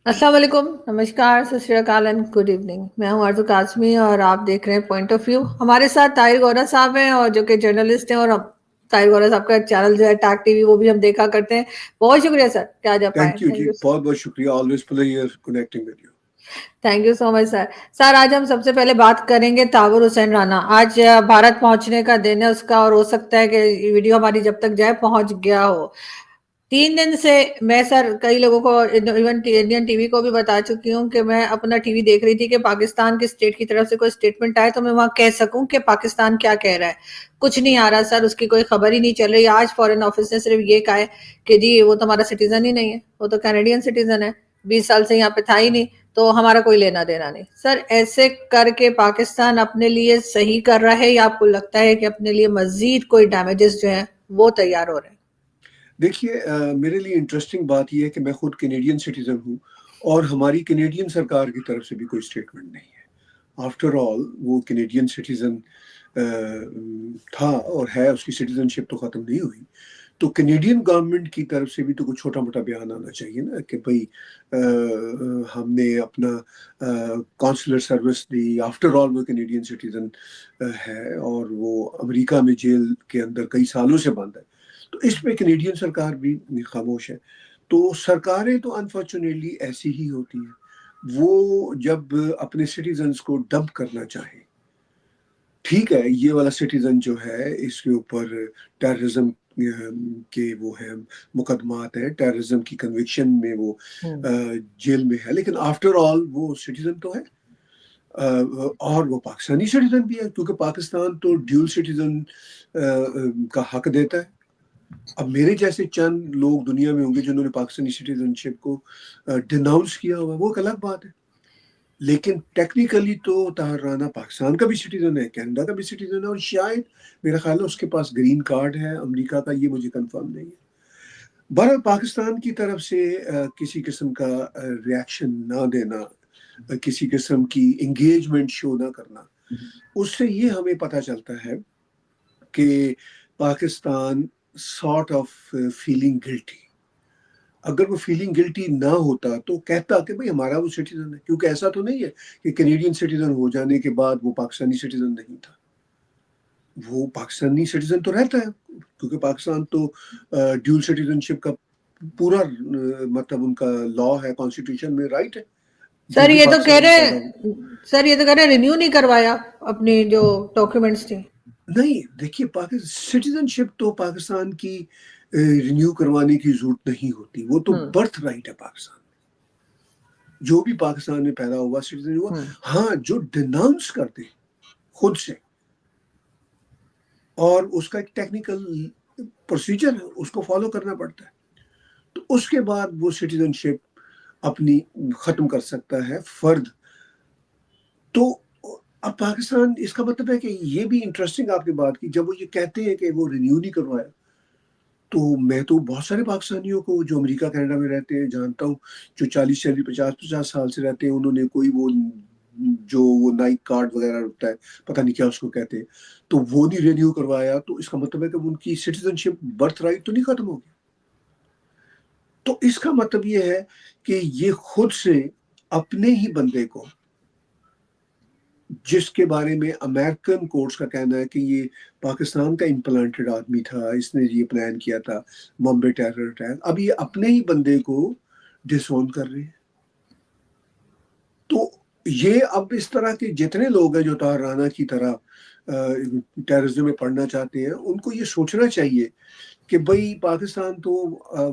السلام علیکم، نمشکار، ست شری اکال اینڈ گڈ ایوننگ. میں ہوں آرزو قاسمی اور آپ دیکھ رہے ہیں پوائنٹ آف ویو. ہمارے ساتھ طاہر گورا صاحب ہیں اور جو کہ جرنلسٹ ہیں، اور طاہر گورا صاحب کا چینل جو ہے ٹاک ٹی وی وہ بھی ہم دیکھا کرتے ہیں. بہت شکریہ سر کہ آج آپ آئے. تھینک یو جی، بہت بہت شکریہ. Always pleasure connecting with you. Thank you so much sir. Sir آج ہم سب سے پہلے بات کریں گے طاہر حسین رانا. آج بھارت پہنچنے کا دن ہے اس کا، اور ہو سکتا ہے کہ ویڈیو ہماری جب تک جائے پہنچ گیا ہو. 3 دن سے میں سر کئی لوگوں کو ایون انڈین ٹی وی کو بھی بتا چکی ہوں کہ میں اپنا ٹی وی دیکھ رہی تھی کہ پاکستان کی اسٹیٹ کی طرف سے کوئی اسٹیٹمنٹ آئے تو میں وہاں کہہ سکوں کہ پاکستان کیا کہہ رہا ہے. کچھ نہیں آ رہا سر، اس کی کوئی خبر ہی نہیں چل رہی. آج فارن آفس نے صرف یہ کہا ہے کہ جی وہ تو ہمارا سٹیزن ہی نہیں ہے، وہ تو کینیڈین سٹیزن ہے، 20 سال سے یہاں پہ تھا ہی نہیں، تو ہمارا کوئی لینا دینا نہیں. سر ایسے کر کے پاکستان اپنے لیے صحیح کر رہا ہے یا آپ کو لگتا ہے کہ اپنے لیے مزید کوئی ڈیمیجز جو ہیں وہ تیار ہو رہے ہیں؟ دیکھیے، میرے لیے انٹرسٹنگ بات یہ ہے کہ میں خود کینیڈین سٹیزن ہوں اور ہماری کینیڈین سرکار کی طرف سے بھی کوئی اسٹیٹمنٹ نہیں ہے. آفٹر آل وہ کینیڈین سٹیزن تھا اور ہے، اس کی سٹیزن شپ تو ختم نہیں ہوئی. تو کینیڈین گورنمنٹ کی طرف سے بھی تو کچھ چھوٹا موٹا بیان آنا چاہیے نا کہ بھائی ہم نے اپنا کانسولر سروس دی. آفٹر آل وہ کینیڈین سٹیزن ہے اور وہ امریکہ میں جیل کے اندر کئی سالوں سے بند ہے. تو اس پہ کینیڈین سرکار بھی خاموش ہے. تو سرکاریں تو انفارچونیٹلی ایسی ہی ہوتی ہیں، وہ جب اپنے سٹیزنز کو ڈمپ کرنا چاہیں. ٹھیک ہے، یہ والا سٹیزن جو ہے اس کے اوپر ٹیررزم کے وہ ہیں مقدمات ہیں، ٹیررزم کی کنوکشن میں وہ جیل میں ہے، لیکن آفٹر آل وہ سٹیزن تو ہے. اور وہ پاکستانی سٹیزن بھی ہے، کیونکہ پاکستان تو ڈیول سٹیزن کا حق دیتا ہے. اب میرے جیسے چند لوگ دنیا میں ہوں گے جنہوں نے پاکستانی سٹیزن شپ کو ڈیناؤنس کیا ہوا، وہ ایک الگ بات ہے. لیکن ٹیکنیکلی تو طاہر رانا پاکستان کا بھی سٹیزن ہے، کینیڈا کا بھی سٹیزن ہے، اور شاید میرا خیال ہے اس کے پاس گرین کارڈ ہے امریکہ کا، یہ مجھے کنفرم نہیں ہے. بہرحال پاکستان کی طرف سے کسی قسم کا ریاکشن نہ دینا، کسی قسم کی انگیجمنٹ شو نہ کرنا، اس سے یہ ہمیں پتہ چلتا ہے کہ Pakistan sort of feeling guilty. اگر وہ فیلنگ گلٹی نہ ہوتا تو کہتا کہ بھئی ہمارا وہ سٹیزن ہے، کیونکہ ایسا تو نہیں ہے کہ کینیڈین سٹیزن ہو جانے کے بعد وہ پاکستانی سٹیزن نہیں تھا. وہ پاکستانی سٹیزن تو رہتا ہے، کیونکہ پاکستان تو ڈیول سٹیزن شپ کا پورا مطلب ان کا لا ہے، کانسٹیٹیوشن میں رائٹ ہے. جو سر بھی یہ تو کہہ پاکستان میں پیدا ہو. رہے رینیو نہیں کروایا اپنی جو ڈاکیومنٹس تھے. نہیں، دیکھیے سٹیزن شپ تو پاکستان کی رینیو کروانے کی ضرورت نہیں ہوتی، وہ تو برتھ رائٹ ہے پاکستان میں. جو بھی پاکستان میں پیدا ہوا سٹیزن ہوا. ہاں، جو ڈیناؤنس کرتے خود سے، اور اس کا ایک ٹیکنیکل پروسیجر ہے، اس کو فالو کرنا پڑتا ہے، تو اس کے بعد وہ سٹیزن شپ اپنی ختم کر سکتا ہے فرد. تو اب پاکستان، اس کا مطلب ہے کہ یہ بھی انٹرسٹنگ آپ نے بات کی، جب وہ یہ کہتے ہیں کہ وہ رینیو نہیں کروایا، تو میں تو بہت سارے پاکستانیوں کو جو امریکہ کینیڈا میں رہتے ہیں جانتا ہوں، جو 40 50 سال سے رہتے ہیں، انہوں نے کوئی وہ جو وہ نائک کارڈ وغیرہ ہوتا ہے، پتہ نہیں کیا اس کو کہتے ہیں، تو وہ نہیں رینیو کروایا. تو اس کا مطلب ہے کہ ان کی سٹیزن شپ برتھ رائٹ تو نہیں ختم ہو گیا. تو اس کا مطلب یہ ہے کہ یہ خود سے اپنے ہی بندے کو، جس کے بارے میں امریکن کورٹس کا کہنا ہے کہ یہ پاکستان کا امپلانٹڈ آدمی تھا، اس نے یہ پلان کیا تھا بمبے ٹیرر اٹیک، اب یہ اپنے ہی بندے کو ڈس اون کر رہے ہیں. تو یہ اب اس طرح کے جتنے لوگ ہیں جو طاہر رانا کی طرح ٹیررزم میں پڑھنا چاہتے ہیں، ان کو یہ سوچنا چاہیے کہ بھئی پاکستان تو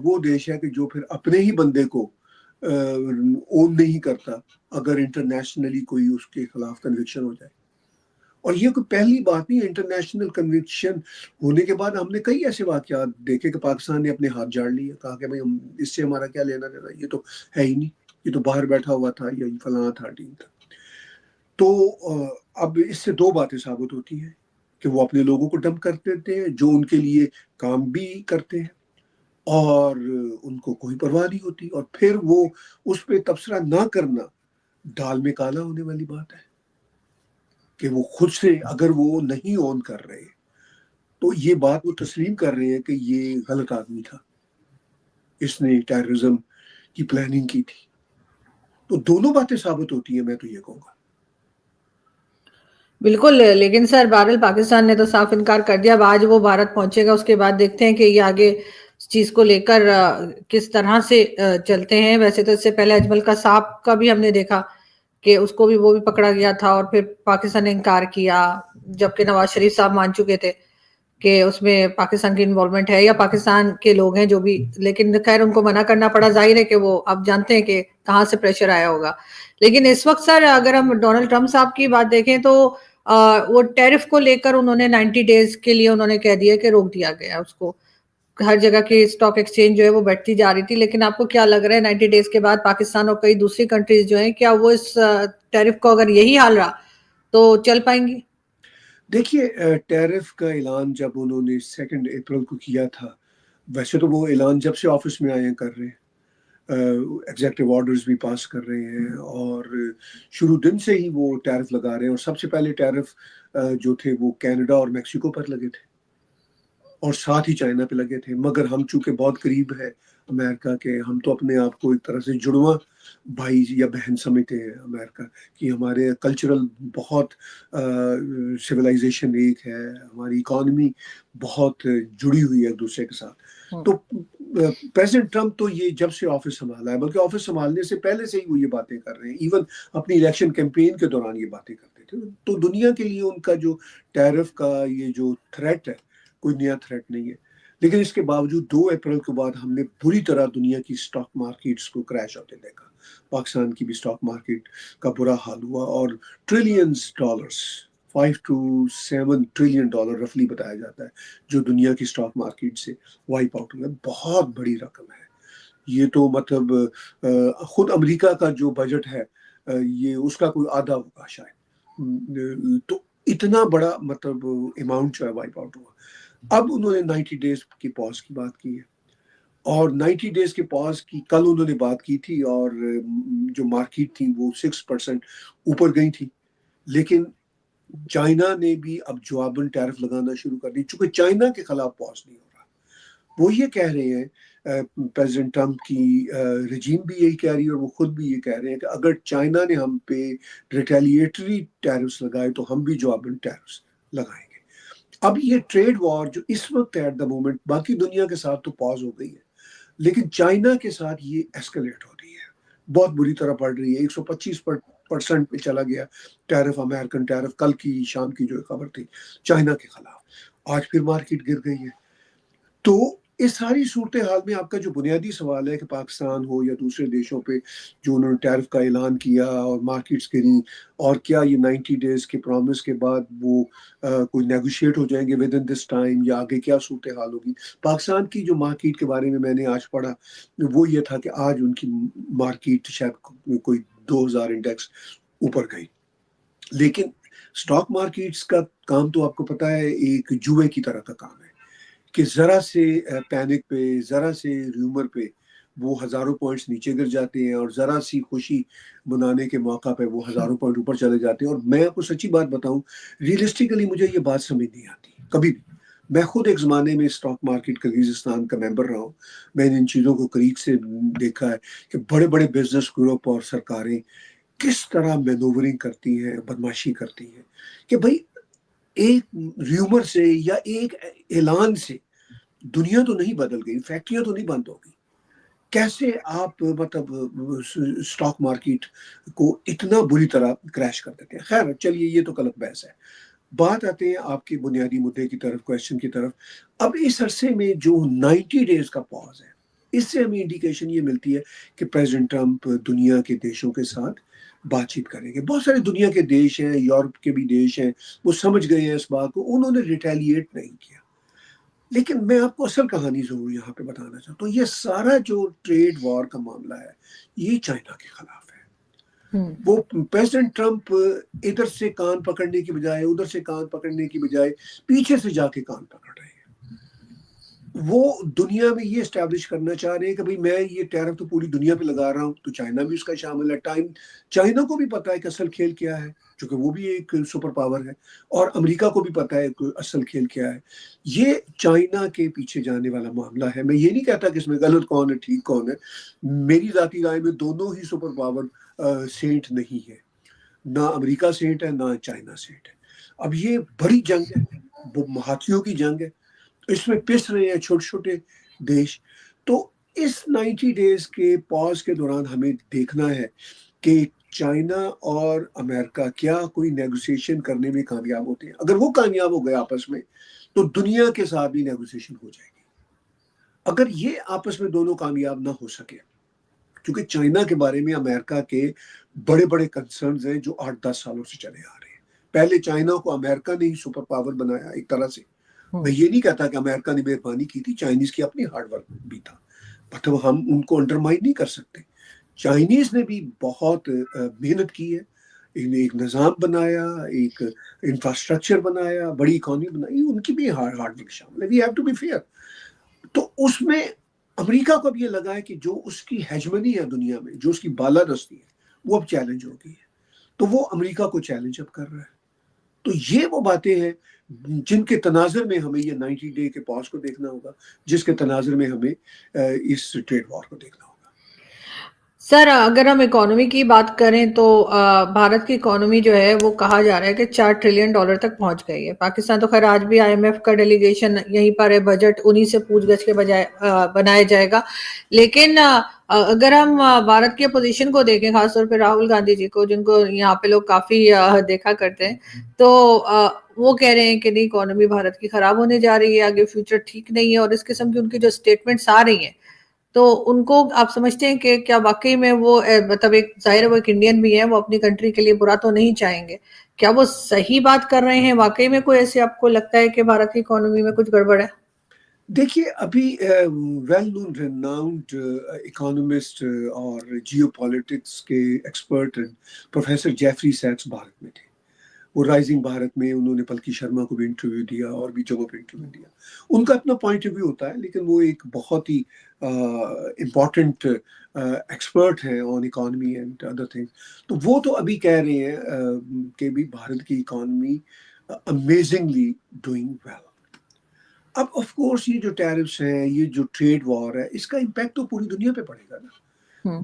وہ دیش ہے کہ جو پھر اپنے ہی بندے کو اون نہیں کرتا اگر انٹرنیشنلی کوئی اس کے خلاف کنوکشن ہو جائے. اور یہ کوئی پہلی بات نہیں ہے. انٹرنیشنل کنوکشن ہونے کے بعد ہم نے کئی ایسے واقعات دیکھے کہ پاکستان نے اپنے ہاتھ جاڑ لیے، کہا کہ بھئی ہم اس سے ہمارا کیا لینا دینا، یہ تو ہے ہی نہیں، یہ تو باہر بیٹھا ہوا تھا یا فلاں تھا ٹیم تھا. تو اب اس سے دو باتیں ثابت ہوتی ہیں کہ وہ اپنے لوگوں کو ڈمپ کر دیتے ہیں جو ان کے لیے کام بھی کرتے ہیں، اور ان کو کوئی پرواہ نہیں ہوتی، اور پھر وہ اس پہ تبصرہ نہ کرنا دال میں کالا ہونے والی بات ہے. کہ وہ خود سے اگر وہ نہیں اون کر رہے تو یہ بات وہ تسلیم کر رہے ہیں کہ یہ غلط آدمی تھا، اس نے ٹیررزم کی پلاننگ کی تھی. تو دونوں باتیں ثابت ہوتی ہیں، میں تو یہ کہوں گا. بالکل، لیکن سر بہرحال پاکستان نے تو صاف انکار کر دیا. اب آج وہ بھارت پہنچے گا، اس کے بعد دیکھتے ہیں کہ یہ آگے اس چیز کو لے کر کس طرح سے چلتے ہیں. ویسے تو اس سے پہلے اجمل کا سانپ کا بھی ہم نے دیکھا کہ اس کو بھی وہ بھی پکڑا گیا تھا اور پھر پاکستان نے انکار کیا، جبکہ نواز شریف صاحب مان چکے تھے کہ اس میں پاکستان کی انوالومنٹ ہے یا پاکستان کے لوگ ہیں جو بھی. لیکن خیر ان کو منع کرنا پڑا. ظاہر ہے کہ وہ اب جانتے ہیں کہ کہاں سے پریشر آیا ہوگا. لیکن اس وقت سر اگر ہم ڈونلڈ ٹرمپ صاحب کی بات دیکھیں تو وہ ٹیرف کو لے کر انہوں نے 90 ڈیز کے لیے انہوں نے کہہ دیا کہ روک دیا گیا اس کو. ہر جگہ کی اسٹاک ایکسچینج جو ہے وہ بڑھتی جا رہی تھی. لیکن آپ کو کیا لگ رہا ہے 90 ڈیز کے بعد پاکستان اور کئی دوسری کنٹریز جو ہیں کیا وہ اس ٹیرف کو اگر یہی حال رہا تو چل پائیں گی؟ دیکھیے ٹیرف کا اعلان جب انہوں نے 2 اپریل کو کیا تھا، ویسے تو وہ اعلان جب سے آفس میں آئے ہیں کر رہے ہیں، ایگزیکٹو آرڈرز بھی پاس کر رہے ہیں، اور شروع دن سے ہی وہ ٹیرف لگا رہے ہیں. اور سب سے پہلے ٹیرف جو تھے وہ کینیڈا اور میکسیکو پر لگے تھے، اور ساتھ ہی چائنا پہ لگے تھے. مگر ہم چونکہ بہت قریب ہے امریکہ کے، ہم تو اپنے آپ کو ایک طرح سے جڑواں بھائی یا بہن سمجھتے ہیں امریکہ کی. ہمارے کلچرل بہت سویلائزیشن ایک ہے، ہماری اکانومی بہت جڑی ہوئی ہے ایک دوسرے کے ساتھ. تو پریزیڈنٹ ٹرمپ تو یہ جب سے آفس سنبھالا ہے، بلکہ آفس سنبھالنے سے پہلے سے ہی وہ یہ باتیں کر رہے ہیں. ایون اپنی الیکشن کیمپین کے دوران یہ باتیں کرتے تھے. تو دنیا کے لیے ان کا جو ٹیرف کا یہ جو تھریٹ ہے کوئی نیا تھریٹ نہیں ہے. لیکن اس کے باوجود 2 اپریل کے بعد ہم نے بری طرح دنیا کی سٹاک مارکیٹس کو کریش ہوتے دیکھا. پاکستان کی بھی سٹاک مارکیٹ کا برا حال ہوا، اور trillions dollars 5 to 7 trillion dollar رفلی بتایا جاتا ہے جو دنیا کی سٹاک مارکیٹ سے وائپ آؤٹ ہوئے. بہت بڑی رقم ہے یہ. تو مطلب خود امریکہ کا جو بجٹ ہے یہ اس کا کوئی آدھا ہوگا شاید. تو اتنا بڑا مطلب اماؤنٹ جو ہے وائپ آؤٹ ہوا. اب انہوں نے 90 ڈیز کی پاز کی بات کی ہے، اور 90 ڈیز کے پاز کی کل انہوں نے بات کی تھی، اور جو مارکیٹ تھی وہ 6% اوپر گئی تھی. لیکن چائنا نے بھی اب جواباً ٹیرف لگانا شروع کر دی، چونکہ چائنا کے خلاف پاز نہیں ہو رہا. وہ یہ کہہ رہے ہیں پریزیڈنٹ ٹرمپ کی رجیم بھی یہی کہہ رہی ہے، اور وہ خود بھی یہ کہہ رہے ہیں کہ اگر چائنا نے ہم پہ ریٹیلیٹری ٹیرفز لگائے تو ہم بھی جواباً ٹیرفز لگائیں گے. اب یہ ٹریڈ وار جو اس وقت ایٹ دا مومنٹ باقی دنیا کے ساتھ تو پاز ہو گئی ہے، لیکن چائنا کے ساتھ یہ ایسکلیٹ ہو رہی ہے، بہت بری طرح بڑھ رہی ہے. 125% پہ چلا گیا ٹیرف، امریکن ٹیرف. کل کی شام کی جو خبر تھی چائنا کے خلاف، آج پھر مارکیٹ گر گئی ہے. تو اس ساری صورتحال میں آپ کا جو بنیادی سوال ہے کہ پاکستان ہو یا دوسرے دیشوں پہ جو انہوں نے ٹیرف کا اعلان کیا اور مارکیٹس گری، اور کیا یہ 90 ڈیز کے پرومس کے بعد وہ کوئی نیگوشیٹ ہو جائیں گے ود ان دس ٹائم، یا آگے کیا صورتحال ہوگی. پاکستان کی جو مارکیٹ کے بارے میں نے آج پڑھا وہ یہ تھا کہ آج ان کی مارکیٹ شاید کوئی 2000 انڈیکس اوپر گئی. لیکن سٹاک مارکیٹس کا کام تو آپ کو پتا ہے ایک جوئے کی طرح کا کام ہے کہ ذرا سے پینک پہ، ذرا سے ریومر پہ وہ ہزاروں پوائنٹس نیچے گر جاتے ہیں، اور ذرا سی خوشی منانے کے موقع پہ وہ ہزاروں پوائنٹ اوپر چلے جاتے ہیں. اور میں آپ کو سچی بات بتاؤں، ریئلسٹیکلی مجھے یہ بات سمجھ نہیں آتی کبھی بھی. میں خود ایک زمانے میں اسٹاک مارکیٹ کرغیزستان کا ممبر رہا ہوں. میں نے ان چیزوں کو قریب سے دیکھا ہے کہ بڑے بڑے بزنس گروپ اور سرکاریں کس طرح مینوورنگ کرتی ہیں، بدماشی کرتی ہیں کہ بھائی ایک ریومر سے یا ایک اعلان سے دنیا تو نہیں بدل گئی، فیکٹریاں تو نہیں بند ہو گئی. کیسے آپ مطلب اسٹاک مارکیٹ کو اتنا بری طرح کریش کر دیتے ہیں. خیر چلیے یہ تو غلط بحث ہے. بات آتے ہیں آپ کے بنیادی مدعے کی طرف، کوشچن کی طرف. اب اس عرصے میں جو 90 ڈیز کا پاز ہے، اس سے ہمیں انڈیکیشن یہ ملتی ہے کہ پریزیڈنٹ ٹرمپ دنیا کے دیشوں کے ساتھ بات چیت کریں گے. بہت سارے دنیا کے دیش ہیں، یورپ کے بھی دیش ہیں، وہ سمجھ گئے ہیں اس بات کو، انہوں نے ریٹیلیٹ نہیں کیا. لیکن میں آپ کو اصل کہانی ضرور یہاں پہ بتانا چاہتا ہوں. یہ سارا جو ٹریڈ وار کا معاملہ ہے یہ چائنا کے خلاف ہے. وہ پریزیڈنٹ ٹرمپ ادھر سے کان پکڑنے کی بجائے، ادھر سے کان پکڑنے کی بجائے پیچھے سے جا کے کان پکڑ رہے ہیں. وہ دنیا میں یہ اسٹیبلش کرنا چاہ رہے ہیں کہ بھئی میں یہ ٹیرف تو پوری دنیا پہ لگا رہا ہوں، تو چائنا بھی اس کا شامل ہے. چائنا کو بھی پتا ہے کہ اصل کھیل کیا ہے، چونکہ وہ بھی ایک سپر پاور ہے، اور امریکہ کو بھی پتا ہے کہ اصل کھیل کیا ہے. یہ چائنا کے پیچھے جانے والا معاملہ ہے. میں یہ نہیں کہتا کہ اس میں غلط کون ہے ٹھیک کون ہے. میری ذاتی رائے میں دونوں ہی سپر پاور سینٹ نہیں ہے. نہ امریکہ سینٹ ہے نہ چائنا سینٹ ہے. اب یہ بڑی جنگ ہے، وہ ہاتھیوں کی جنگ ہے. اس میں پس رہے ہیں چھوٹے چھوٹے دیش. تو اس 90 ڈیز کے پاز کے دوران ہمیں دیکھنا ہے کہ چائنا اور امریکہ کیا کوئی نیگوسیشن کرنے میں کامیاب ہوتے ہیں. اگر وہ کامیاب ہو گئے آپس میں تو دنیا کے ساتھ بھی نیگوسیشن ہو جائے گی. اگر یہ آپس میں دونوں کامیاب نہ ہو سکے، کیونکہ چائنا کے بارے میں امریکہ کے بڑے بڑے کنسرنز ہیں جو 8-10 سالوں سے چلے آ رہے ہیں. پہلے چائنا کو امریکہ نے ہی سپر پاور بنایا ایک طرح سے. میں یہ نہیں کہتا کہ امریکہ نے مہربانی کی تھی، چائنیز کی اپنی ہارڈ ورک بھی تھا، بٹ ہم ان کو انڈرمائن نہیں کر سکتے. چائنیز نے بھی بہت محنت کی ہے، ایک نظام بنایا، ایک انفراسٹرکچر بنایا، بڑی اکانومی بنائی. ان کی بھی ہارڈ ورک شامل ہے. We have to be fair. تو اس میں امریکہ کو اب یہ لگا ہے کہ جو اس کی ہیجمنی ہے دنیا میں، جو اس کی بالادستی ہے، وہ اب چیلنج ہو گئی ہے. تو وہ امریکہ کو چیلنج اب کر رہا ہے. تو یہ وہ باتیں ہیں جن کے تناظر میں ہمیں یہ 90 ڈے کے پاز کو دیکھنا ہوگا، جس کے تناظر میں ہمیں اس ٹریڈ وار کو دیکھنا ہوگا. سر اگر ہم اکانومی کی بات کریں تو بھارت کی اکانومی جو ہے وہ کہا جا رہا ہے کہ $4 ٹریلین تک پہنچ گئی ہے. پاکستان تو خیر آج بھی IMF کا ڈیلیگیشن یہیں پر ہے، بجٹ انہی سے پوچھ گچھ کے بجائے بنایا جائے گا. لیکن اگر ہم بھارت کی اپوزیشن کو دیکھیں، خاص طور پہ راہل گاندھی جی کو، جن کو یہاں پہ لوگ کافی دیکھا کرتے ہیں، تو وہ کہہ رہے ہیں کہ نہیں، اکانومی بھارت کی خراب ہونے جا رہی ہے، آگے فیوچر ٹھیک نہیں ہے، اور اس قسم کی ان کی جو سٹیٹمنٹس آ رہی ہیں، تو ان کو آپ سمجھتے ہیں کہ کیا واقعی میں وہ مطلب ایک ظاہر ہے وہ ایک انڈین بھی ہے، وہ اپنی کنٹری کے لیے برا تو نہیں چاہیں گے، کیا وہ صحیح بات کر رہے ہیں؟ واقعی میں کوئی ایسے آپ کو لگتا ہے کہ بھارت کی اکانومی میں کچھ گڑبڑ ہے؟ دیکھیے، ابھی ویل نون ریناؤنڈ اکانومسٹ اور جیو پالیٹکس کے ایکسپرٹ پروفیسر جیفری سیکس بھارت میں تھے. وہ رائزنگ بھارت میں انہوں نے پلکی شرما کو بھی انٹرویو دیا اور بھی جگہوں پہ انٹرویو دیا. ان کا اپنا پوائنٹ آف ویو ہوتا ہے، لیکن وہ ایک بہت ہی امپورٹنٹ ایکسپرٹ ہیں آن اکانومی اینڈ ادر تھنگ. تو وہ تو ابھی کہہ رہے ہیں کہ بھی بھارت کی اکانومی امیزنگلی ڈوئنگ ویل. اب آف کورس یہ جو ٹیرفس ہیں، یہ جو ٹریڈ وار ہے، اس کا امپیکٹ تو پوری دنیا پہ پڑے گا نا.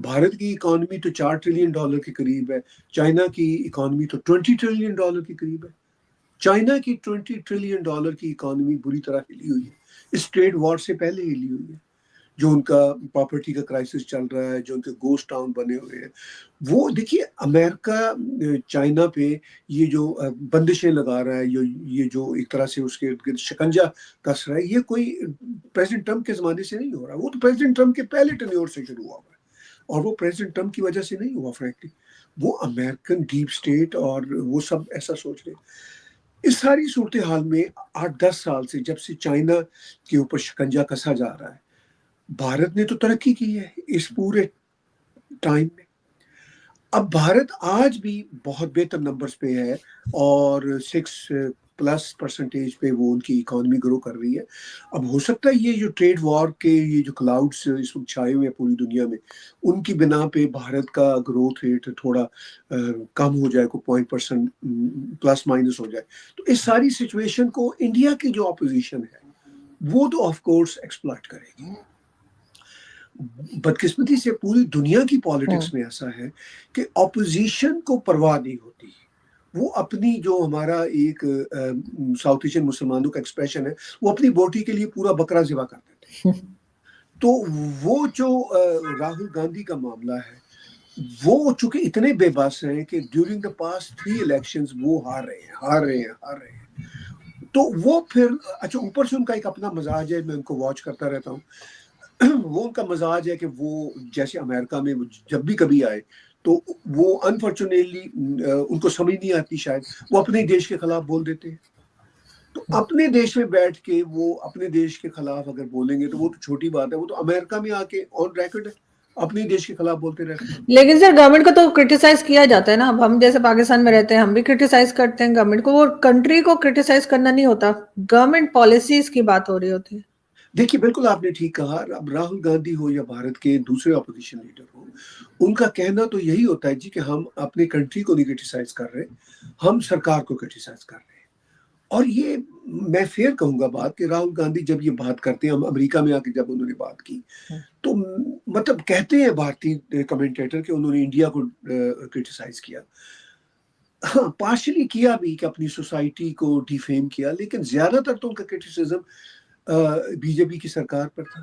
بھارت کی اکانومی تو $4 ٹریلین کے قریب ہے. چائنا کی اکانومی تو $20 ٹریلین کے قریب ہے. چائنا کی $20 ٹریلین کی اکانومی بری طرح ہلی ہوئی ہے، اس ٹریڈ وار سے پہلے ہلی ہوئی ہے. جو ان کا پراپرٹی کا کرائسس چل رہا ہے، جو ان کے گوسٹ ٹاؤن بنے ہوئے ہیں، وہ دیکھیے امریکہ چائنا پہ یہ جو بندشیں لگا رہا ہے، یہ جو ایک طرح سے اس کے ارد گرد شکنجا کس رہا ہے، یہ کوئی پریزیڈنٹ ٹرمپ کے زمانے سے نہیں ہو رہا. وہ تو پریزیڈنٹ ٹرمپ کے پہلے ٹینیور سے شروع ہوا ہے، اور وہ پریزیڈنٹ ٹرمپ کی وجہ سے نہیں ہوا فرینکلی. وہ امریکن ڈیپ اسٹیٹ اور وہ سب ایسا سوچ رہے. اس ساری صورتحال میں 8-10 سال سے جب سے چائنا کے اوپر شکنجا کسا جا رہا ہے، بھارت نے تو ترقی کی ہے اس پورے ٹائم میں. اب بھارت آج بھی بہت بہتر نمبرز پہ ہے، اور 6+ % پہ وہ ان کی اکانومی گرو کر رہی ہے. اب ہو سکتا ہے یہ جو ٹریڈ وار کے یہ جو کلاؤڈس اس وقت چھائے ہوئے ہیں پوری دنیا میں، ان کی بنا پہ بھارت کا گروتھ ریٹ تھوڑا کم ہو جائے، کوئی 0.% پلس مائنس ہو جائے. تو اس ساری سچویشن کو انڈیا کی جو اپوزیشن ہے وہ تو آف کورس ایکسپلائٹ کرے گی. بدقسمتی سے پوری دنیا کی پالیٹکس میں ایسا ہے کہ اپوزیشن کو پرواہ نہیں ہوتی. وہ اپنی جو ہمارا ایک ساؤتھ ایشین مسلمانوں کا ایکسپریشن ہے، وہ اپنی بوٹی کے لیے پورا بکرا ذبح کر دیتے ہیں. تو وہ جو راہل گاندھی کا معاملہ ہے، وہ چونکہ اتنے بے بس ہیں کہ ڈیورنگ دا پاسٹ 3 elections وہ ہار رہے ہیں. تو وہ پھر اچھا، اوپر سے ان کا ایک اپنا مزاج ہے، میں ان کو واچ کرتا رہتا ہوں. وہ ان کا مزاج ہے کہ وہ جیسے امریکہ میں جب بھی کبھی آئے تو وہ انفارچونیٹلی ان کو سمجھ نہیں آتی، شاید وہ اپنے دیش کے خلاف بول دیتے ہیں. تو اپنے دیش میں بیٹھ کے وہ اپنے دیش کے خلاف اگر بولیں گے تو وہ تو چھوٹی بات ہے. وہ تو امریکہ میں آ کے آن ریکارڈ ہے اپنے دیش کے خلاف بولتے رہتے ہیں. لیکن سر گورنمنٹ کو تو کرٹیسائز کیا جاتا ہے نا. اب ہم جیسے پاکستان میں رہتے ہیں، ہم بھی کرٹیسائز کرتے ہیں گورنمنٹ کو. وہ کنٹری کو کرٹیسائز کرنا نہیں ہوتا، گورنمنٹ پالیسیز کی بات ہو رہی ہوتی ہے. دیکھیے بالکل آپ نے ٹھیک کہا. اب راہل گاندھی ہو یا بھارت کے دوسرے اپوزیشن لیڈر ہو, ان کا کہنا تو یہی ہوتا ہے جی کہ ہم اپنے کنٹری کو نہیں کرٹیسائز کر رہے, ہم سرکار کو کرٹیسائز کر رہے ہیں. اور یہ میں فیئر کہوں گا بات کہ راہل گاندھی جب یہ بات کرتے ہیں, ہم امریکہ میں آ کے جب انہوں نے بات کی تو مطلب کہتے ہیں بھارتی کمنٹیٹر کہ انہوں نے انڈیا کو کرٹیسائز کیا. ہاں پارشلی کیا بھی کہ اپنی سوسائٹی کو ڈیفیم کیا, لیکن زیادہ تر تو ان کا کرٹیسزم بی جے پی کی سرکار پر تھا.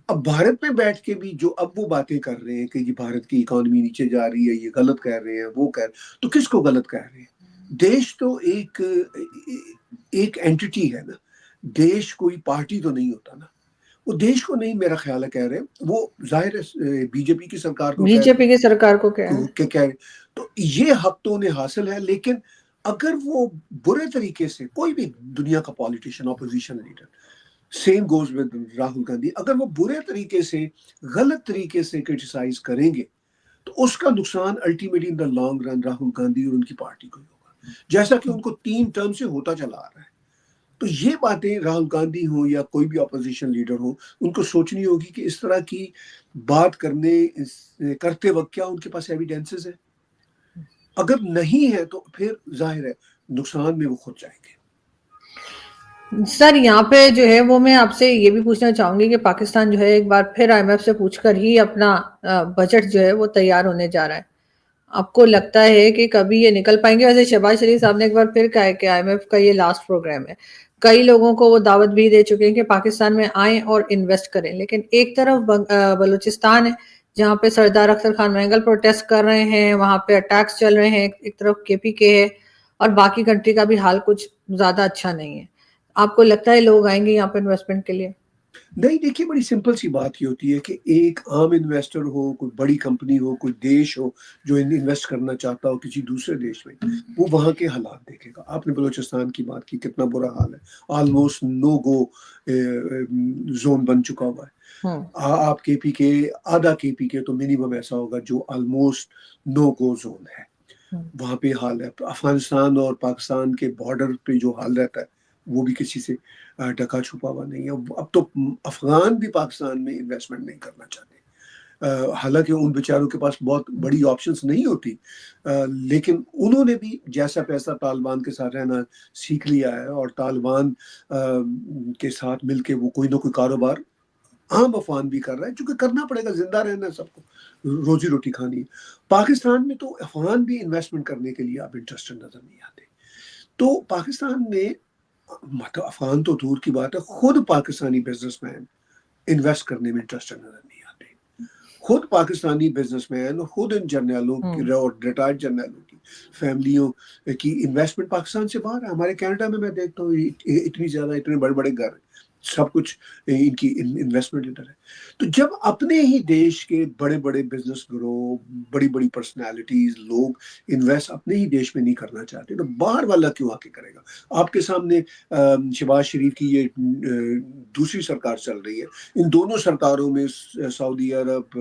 اب بھارت میں بیٹھ کے بھی جو اب وہ باتیں کر رہے ہیں کہ یہ بھارت کی اکانومی نیچے جا رہی ہے, یہ غلط کہہ رہے ہیں, وہ تو کس کو غلط کہہ رہے ہیں؟ دیش تو ایک اینٹی ہے نا, دیش کوئی پارٹی تو نہیں ہوتا نا. وہ دیش کو نہیں میرا خیال ہے کہہ رہے, وہ ظاہر ہے بی جے پی کی سرکار کو بی کہہ جے رہے پی کی سرکار کو کیا ہے. کہ کہہ رہے. تو یہ حق تو انہیں حاصل ہے, لیکن اگر وہ برے طریقے سے, کوئی بھی دنیا کا politician opposition leader, same goes with Rahul Gandhi, اگر وہ برے طریقے سے غلط طریقے سے کرٹیسائز کریں گے تو اس کا نقصان ultimately in the long run Rahul Gandhi اور ان کی پارٹی کو ہی ہوگا, جیسا کہ ان کو 3 ٹرم سے ہوتا چلا آ رہا ہے. تو یہ باتیں راہل گاندھی ہوں یا کوئی بھی اپوزیشن لیڈر ہو, ان کو سوچنی ہوگی کہ اس طرح کی بات کرتے وقت کیا ان کے پاس ایویڈینسز ہے. اگر نہیں ہے تو پھر ظاہر ہے نقصان میں وہ خود جائیں گے. سر یہاں پہ جو ہے وہ میں آپ سے یہ بھی پوچھنا چاہوں گی کہ پاکستان جو ہے ایک بار پھر آئی ایم ایف سے پوچھ کر ہی اپنا بجٹ جو ہے وہ تیار ہونے جا رہا ہے. آپ کو لگتا ہے کہ کبھی یہ نکل پائیں گے؟ ویسے شہباز شریف صاحب نے ایک بار پھر کہا ہے کہ آئی ایم ایف کا یہ لاسٹ پروگرام ہے. کئی لوگوں کو وہ دعوت بھی دے چکے ہیں کہ پاکستان میں آئیں اور انویسٹ کریں, لیکن ایک طرف بلوچستان ہے جہاں پہ سردار اختر خان مینگل پروٹیسٹ کر رہے ہیں, وہاں پہ اٹیکس چل رہے ہیں, ایک طرف کے پی کے ہے, اور باقی کنٹری کا بھی حال کچھ زیادہ اچھا نہیں ہے. آپ کو لگتا ہے لوگ آئیں گے یہاں پہ انویسٹمنٹ کے لیے؟ نہیں, دیکھیے بڑی سمپل سی بات یہ ہوتی ہے کہ ایک عام انویسٹر ہو, کوئی بڑی کمپنی ہو, کوئی دیش ہو جو انویسٹ کرنا چاہتا ہو کسی دوسرے دیش میں, وہ وہاں کے حالات دیکھے گا. آپ نے بلوچستان کی بات کی, کتنا برا حال ہے, آلموسٹ نو گو زون بن چکا ہوا ہے. آپ کے پی کے آدھا کے پی کے تو منیمم ایسا ہوگا جو آلموسٹ نو گو زون ہے, وہاں پہ حال ہے. افغانستان اور پاکستان کے بارڈر پہ جو حال رہتا ہے وہ بھی کسی سے ڈکا چھپا ہوا نہیں ہے. اب تو افغان بھی پاکستان میں انویسٹمنٹ نہیں کرنا چاہتے, حالانکہ ان بیچاروں کے پاس بہت بڑی آپشنز نہیں ہوتی, لیکن انہوں نے بھی جیسا پیسہ طالبان کے ساتھ رہنا سیکھ لیا ہے, اور طالبان کے ساتھ مل کے وہ کوئی نہ کوئی کاروبار عام افغان بھی کر رہا ہے, چونکہ کرنا پڑے گا, زندہ رہنا ہے, سب کو روزی روٹی کھانی ہے. پاکستان میں تو افغان بھی انویسٹمنٹ کرنے کے لیے اب انٹرسٹڈ نظر نہیں آتے. تو پاکستان میں مطلب افغان تو دور کی بات ہے, خود پاکستانی بزنس مین انویسٹ کرنے میں انٹرسٹڈ نظر نہیں آتے. خود پاکستانی بزنس مین, خود ان جرنیلوں کی اور ریٹائرڈ جرنیلوں کی فیملیوں کی انویسٹمنٹ پاکستان سے باہر ہے. ہمارے کینیڈا میں دیکھتا ہوں اتنی زیادہ, اتنے بڑے بڑے گھر, سب کچھ ان کی انویسٹمنٹ ادھر ہے. تو جب اپنے ہی دیش کے بڑے بڑے بزنس گرو, بڑی بڑی پرسنالٹیز, لوگ انویسٹ اپنے ہی دیش میں نہیں کرنا چاہتے, تو باہر والا کیوں آ کے کرے گا؟ آپ کے سامنے شہباز شریف کی یہ دوسری سرکار چل رہی ہے. ان دونوں سرکاروں میں سعودی عرب,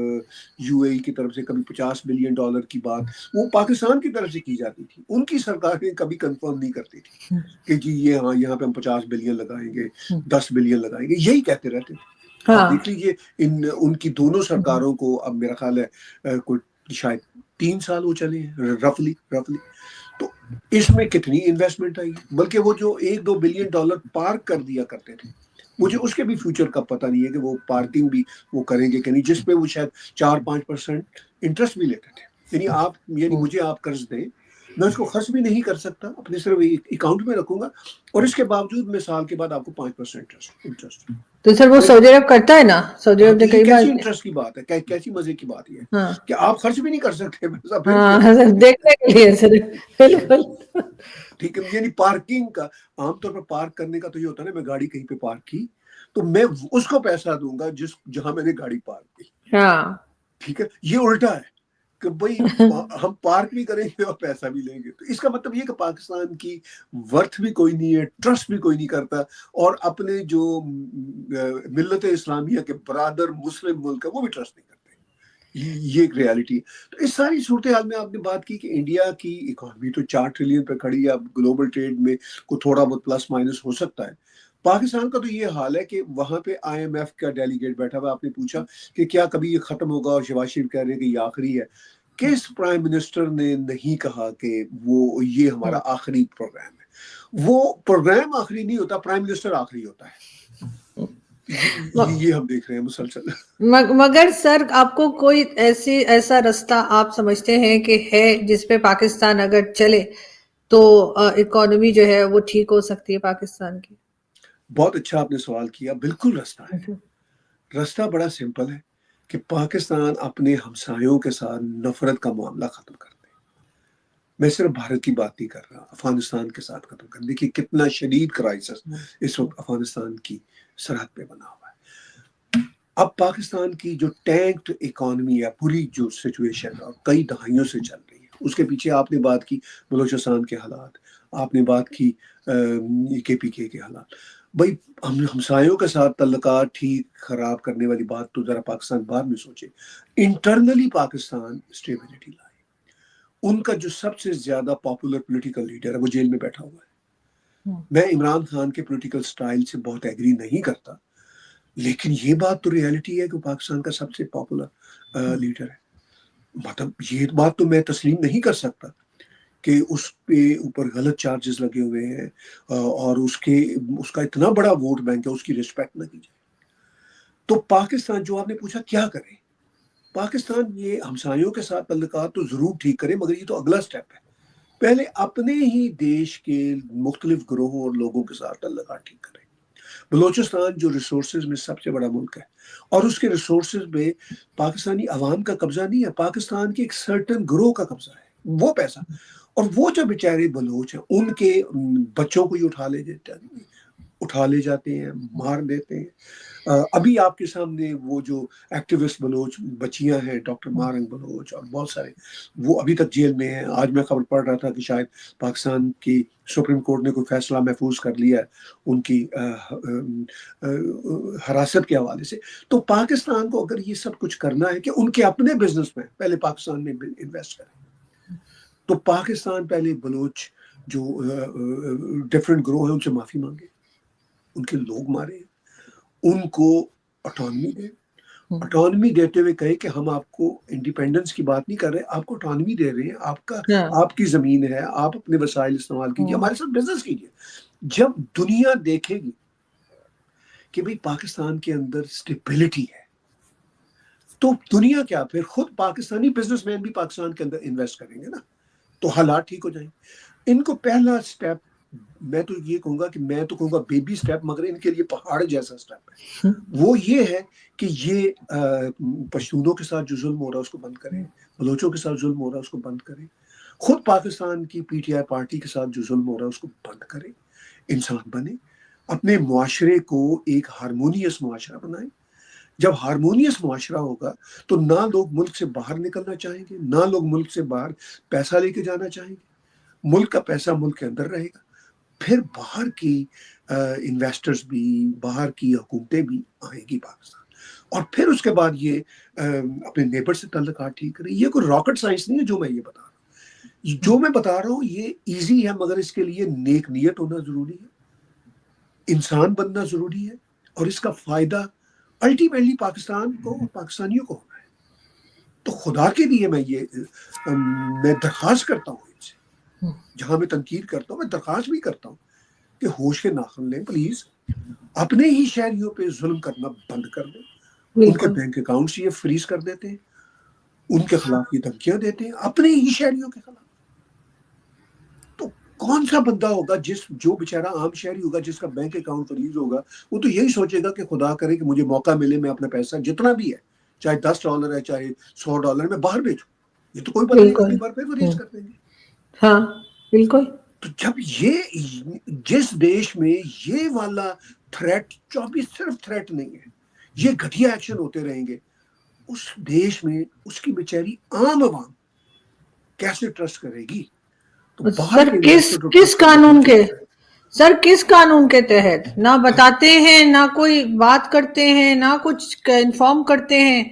یو اے ای کی طرف سے کبھی $50 بلین کی بات وہ پاکستان کی طرف سے کی جاتی تھی. ان کی سرکاریں کبھی کنفرم نہیں کرتی تھی کہ جی یہ ہاں یہاں پہ ہم 50 بلین لگائیں گے, 10 بلین لگائیں گے, یہی کہتے رہتے تھے. آپ دیکھ لیجیے ان کی دونوں سرکاروں کو اب میرا خیال ہے کوئی شاید 3 سال وہ چلے ہیں رفلی. تو اس میں کتنی انویسٹمنٹ آئی, بلکہ وہ جو $1-2 بلین پارک کر دیا کرتے تھے, مجھے اس کے بھی فیوچر کا پتہ نہیں ہے کہ وہ پارکنگ بھی وہ کریں گے کہ نہیں, جس پہ وہ شاید 4-5% انٹرسٹ بھی لیتے تھے. یعنی مجھے آپ قرض دیں, میں اس کو خرچ بھی نہیں کر سکتا, اپنے صرف اکاؤنٹ میں رکھوں گا, اور اس کے باوجود میں سال کے بعد آپ کو 5% انٹرسٹ. تو سر وہ سعودی عرب کرتا ہے نا, سعودی عرب تو نے یہ کئی بار. کیسی انٹرسٹ کی بات ہے, کیسی مزے کی بات ہے کہ آپ خرچ بھی نہیں کر سکتے دیکھنے کے لیے سر, بالکل ٹھیک ہے. یعنی پارکنگ کا عام طور پر پارک کرنے کا تو یہ ہوتا ہے نا, میں گاڑی کہیں پہ پارک کی تو میں اس کو پیسہ دوں گا جہاں میں نے گاڑی پارک کی. ٹھیک ہے, یہ الٹا ہے کہ بھائی ہم پارک بھی کریں گے اور پیسہ بھی لیں گے. تو اس کا مطلب یہ کہ پاکستان کی ورتھ بھی کوئی نہیں ہے, ٹرسٹ بھی کوئی نہیں کرتا, اور اپنے جو ملت اسلامیہ کے برادر مسلم ملک ہے وہ بھی ٹرسٹ نہیں کرتے. یہ ایک ریالٹی ہے. تو اس ساری صورتحال میں آپ نے بات کی کہ انڈیا کی اکانومی تو $4 ٹریلین پہ کھڑی ہے. اب گلوبل ٹریڈ میں کوئی تھوڑا بہت پلس مائنس ہو سکتا ہے, پاکستان کا تو یہ حال ہے کہ وہاں پہ IMF کا ڈیلیگیٹ بیٹھا ہوا, آپ نے پوچھا کہ کیا کبھی یہ ختم ہوگا, اور شہباز شریف کہہ رہے ہیں کہ یہ آخری ہے. کس پرائم منسٹر نے نہیں کہا کہ وہ یہ ہمارا آخری پروگرام ہے؟ وہ پروگرام آخری نہیں ہوتا, پرائم منسٹر آخری ہوتا ہے. یہ ہم دیکھ رہے ہیں مسلسل. مگر سر آپ کو کوئی ایسا رستہ آپ سمجھتے ہیں کہ ہے جس پہ پاکستان اگر چلے تو اکانومی جو ہے وہ ٹھیک ہو سکتی ہے پاکستان کی؟ بہت اچھا آپ نے سوال کیا. بالکل رستہ ہے. رستہ بڑا سمپل ہے کہ پاکستان اپنے ہمسایوں کے ساتھ نفرت کا معاملہ ختم کر دے. میں صرف بھارت کی بات نہیں کر رہا, افغانستان کے ساتھ ختم کر. دیکھیے کتنا شدید کرائسس اس وقت افغانستان کی سرحد پہ بنا ہوا ہے. اب پاکستان کی جو ٹینکڈ اکانومی ہے, پوری جو سچویشن اور کئی دہائیوں سے چل رہی ہے, اس کے پیچھے آپ نے بات کی بلوچستان کے حالات, آپ نے بات کی KPK کے حالات. بھائی ہمسایوں کے ساتھ تعلقات ٹھیک خراب کرنے والی بات تو ذرا پاکستان بعد میں سوچے. انٹرنلی پاکستان اسٹیبلٹی لائے. ان کا جو سب سے زیادہ پاپولر پولیٹیکل لیڈر ہے وہ جیل میں بیٹھا ہوا ہے. میں عمران خان کے پولیٹیکل سٹائل سے بہت ایگری نہیں کرتا, لیکن یہ بات تو ریالٹی ہے کہ پاکستان کا سب سے پاپولر لیڈر ہے. مطلب یہ بات تو میں تسلیم نہیں کر سکتا کہ اس پہ اوپر غلط چارجز لگے ہوئے ہیں اور اس کا اتنا بڑا ووٹ بینک ہے, اس کی رسپیکٹ نہ کی جائے. تو پاکستان, جو آپ نے پوچھا کیا کرے, پاکستان یہ ہمسایوں کے ساتھ تعلقات تو ضرور ٹھیک کرے, مگر یہ تو اگلا سٹیپ ہے. پہلے اپنے ہی دیش کے مختلف گروہوں اور لوگوں کے ساتھ تعلقات ٹھیک کرے. بلوچستان جو ریسورسز میں سب سے بڑا ملک ہے, اور اس کے ریسورسز میں پاکستانی عوام کا قبضہ نہیں ہے, پاکستان کے ایک سرٹن گروہ کا قبضہ ہے, وہ پیسہ. اور وہ جو بیچارے بلوچ ہیں, ان کے بچوں کو ہی اٹھا لے جاتے ہیں, مار دیتے ہیں. ابھی آپ کے سامنے وہ جو ایکٹیوسٹ بلوچ بچیاں ہیں, ڈاکٹر مارنگ بلوچ اور بہت سارے, وہ ابھی تک جیل میں ہیں. آج میں خبر پڑھ رہا تھا کہ شاید پاکستان کی سپریم کورٹ نے کوئی فیصلہ محفوظ کر لیا ہے ان کی حراست کے حوالے سے. تو پاکستان کو اگر یہ سب کچھ کرنا ہے کہ ان کے اپنے بزنس میں پہلے پاکستان میں انویسٹ کریں, تو پاکستان پہلے بلوچ جو ڈفرینٹ گروہ ہیں ان سے معافی مانگے, ان کے لوگ مارے, ان کو اٹانومی دے. اٹانومی دیتے ہوئے کہے کہ ہم آپ کو انڈیپینڈنس کی بات نہیں کر رہے, آپ کو اٹانومی دے رہے ہیں, آپ کی زمین ہے, آپ اپنے وسائل استعمال کیجیے, ہمارے ساتھ بزنس کیجیے. جب دنیا دیکھے گی کہ بھئی پاکستان کے اندر اسٹیبلٹی ہے, تو دنیا کیا, پھر خود پاکستانی بزنس مین بھی پاکستان کے اندر انویسٹ کریں گے نا, تو حالات ٹھیک ہو جائیں. ان کو پہلا سٹیپ, میں تو یہ کہوں گا بیبی سٹیپ, مگر ان کے لیے پہاڑ جیسا سٹیپ ہے. وہ یہ ہے کہ یہ پشتونوں کے ساتھ جو ظلم ہو رہا ہے اس کو بند کریں, بلوچوں کے ساتھ ظلم ہو رہا ہے اس کو بند کریں, خود پاکستان کی PTI پارٹی کے ساتھ جو ظلم ہو رہا ہے اس کو بند کریں. انسان بنے, اپنے معاشرے کو ایک ہارمونیس معاشرہ بنائیں. جب ہارمونیس معاشرہ ہوگا تو نہ لوگ ملک سے باہر نکلنا چاہیں گے, نہ لوگ ملک سے باہر پیسہ لے کے جانا چاہیں گے. ملک کا پیسہ ملک کے اندر رہے گا. پھر باہر کی انویسٹرز بھی, باہر کی حکومتیں بھی آئیں گی پاکستان, اور پھر اس کے بعد یہ اپنے نیبر سے تعلقات ٹھیک کریں. یہ کوئی راکٹ سائنس نہیں ہے جو میں یہ بتا رہا ہوں. جو میں بتا رہا ہوں یہ ایزی ہے, مگر اس کے لیے نیک نیت ہونا ضروری ہے, انسان بننا ضروری ہے, اور اس کا فائدہ الٹیمیٹلی پاکستان کو اور پاکستانیوں کو ہونا ہے. تو خدا کے لیے میں درخواست کرتا ہوں ان سے, جہاں میں تنقید کرتا ہوں میں درخواست بھی کرتا ہوں کہ ہوش کے ناخن لیں پلیز. اپنے ہی شہریوں پہ ظلم کرنا بند کر دیں. ان کے بینک اکاؤنٹس یہ فریز کر دیتے ہیں, ان کے خلاف یہ دھمکیاں دیتے ہیں, اپنے ہی شہریوں کے خلاف. تو کون سا بندہ ہوگا جو بیچارہ عام شہری ہوگا جس کا بینک اکاؤنٹ فریز ہوگا, وہ تو یہی سوچے گا کہ خدا کرے کہ مجھے موقع ملے, میں اپنا پیسہ جتنا بھی ہے, چاہے $10 ہے چاہے $100 میں باہر بھیجوں. یہ تو کوئی پتہ نہیں کبھی بار پہ فریز کر دیں گے. ہاں بالکل. تو جب جس دیش میں یہ والا تھریٹ 24 صرف تھریٹ نہیں ہے, یہ گھٹیا ایکشن ہوتے رہیں گے, اس دیش میں اس کی بیچاری عام عوام کیسے ٹرسٹ کرے گی؟ تو باہر کے کس قانون کے سر, کس قانون کے تحت نہ بتاتے ہیں, نہ کوئی بات کرتے ہیں, نہ کچھ انفارم کرتے ہیں.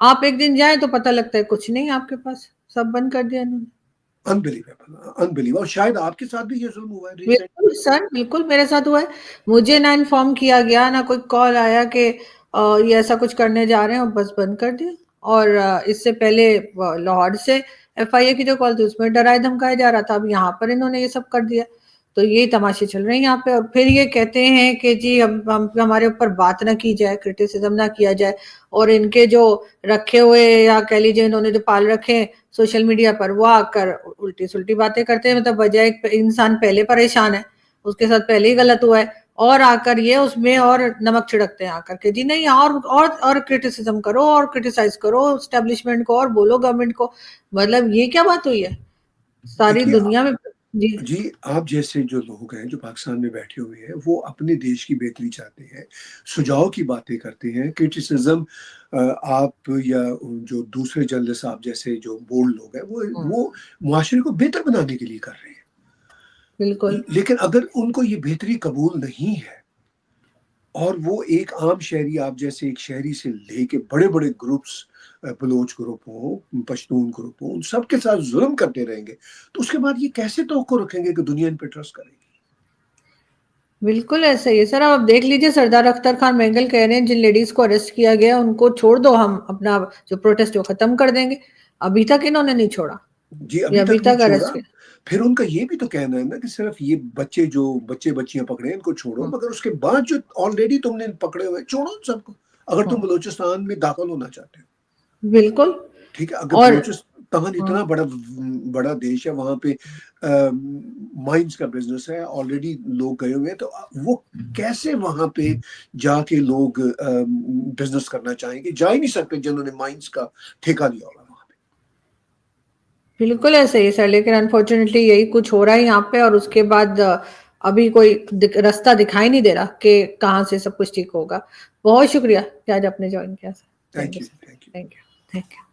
آپ ایک دن جائیں تو پتہ لگتا ہے کچھ نہیں آپ کے پاس, سب بند کر دیا انہوں نے. انبلیویبل. اور شاید آپ کے ساتھ بھی یہ ظلم ہوا ہے ریسنٹ. بالکل سر، بالکل میرے ساتھ ہوا ہے. مجھے نہ انفارم کیا گیا، نہ کوئی کال آیا کہ یہ ایسا کچھ کرنے جا رہے ہیں، اور بس بند کر دیا. اور اس سے پہلے لاہور سے FIA کی جو کال تھی اس میں ڈرائے دھمکایا جا رہا تھا. اب یہاں پر انہوں نے یہ سب کر دیا. تو یہ تماشے چل رہے ہیں یہاں پہ. اور پھر یہ کہتے ہیں کہ جی ہمارے اوپر بات نہ کی جائے، کرٹیسزم نہ کیا جائے. اور ان کے جو رکھے ہوئے، یا کہہ لیجیے انہوں نے جو پال رکھے سوشل میڈیا پر، وہ آ کر الٹی سلٹی باتیں کرتے ہیں. مطلب بجائے انسان پہلے پریشان ہے، اس کے ساتھ پہلے ہی غلط ہوا ہے، اور آ کر یہ اس میں اور نمک چھڑکتے ہیں آ کر کے جی نہیں اور کرٹیسزم کرو، اور کرٹیسائز کرو اسٹیبلشمنٹ کو، اور بولو گورنمنٹ کو. مطلب یہ کیا بات ہوئی ہے ساری دیکھیے دنیا میں. جی آپ جیسے جو لوگ ہیں جو پاکستان میں بیٹھے ہوئے ہیں، وہ اپنے دیش کی بہتری چاہتے ہیں، سجاؤ کی باتیں کرتے ہیں. کرٹیسزم آپ یا جو دوسرے جرنلسٹ آپ جیسے جو بولڈ لوگ ہیں وہ معاشرے کو بہتر بنانے کے لیے کر رہے ہیں. بالکل لیکن اگر ان کو یہ بہتری قبول نہیں ہے، اور وہ ایک عام شہری آپ جیسے ایک شہری سے لے کے بڑے بڑے گروپس، بلوچ گروپ ہوں، پشتون گروپ ہوں، ان سب کے ساتھ ظلم کرتے رہیں گے، تو اس کے بعد یہ کیسے توقع رکھیں گے کہ دنیا ان پہ ٹرسٹ کرے گی؟ بالکل ایسا ہی ہے سر. آپ دیکھ لیجئے سردار اختر خان مینگل کہہ رہے ہیں جن لیڈیز کو اریسٹ کیا گیا ان کو چھوڑ دو، ہم اپنا جو پروٹیسٹ وہ ختم کر دیں گے. ابھی تک انہوں نے نہیں چھوڑا، جی یہ ابھی تک نہیں چھوڑا. اریسٹ کیا. پھر ان کا یہ بھی تو کہنا ہے نا کہ صرف یہ بچے بچیاں پکڑے ان کو چھوڑو، مگر اس کے بعد جو آلریڈی تم نے پکڑے ہوئے چھوڑو ان سب کو. اگر تم بلوچستان میں داخل ہونا چاہتے ہو، بالکل. ٹھیک ہے. اگر اور بلوچستان اتنا بڑا دیش ہے، وہاں پہ مائنز کا بزنس ہے، آلریڈی لوگ گئے ہوئے ہیں، تو وہ کیسے وہاں پہ جا کے لوگ بزنس کرنا چاہیں گے؟ جا ہی نہیں سکتے جنہوں نے مائنز کا ٹھیکہ لیا ہوگا وہاں پہ. بالکل ایسے ہی سر، لیکن انفارچونیٹلی یہی کچھ ہو رہا ہے یہاں پہ. اور اس کے بعد ابھی کوئی راستہ دکھائی نہیں دے رہا کہ کہاں سے سب کچھ ٹھیک ہوگا. بہت شکریہ کہ آج آپ نے جوائن کیا sir. Thank you. Thank you.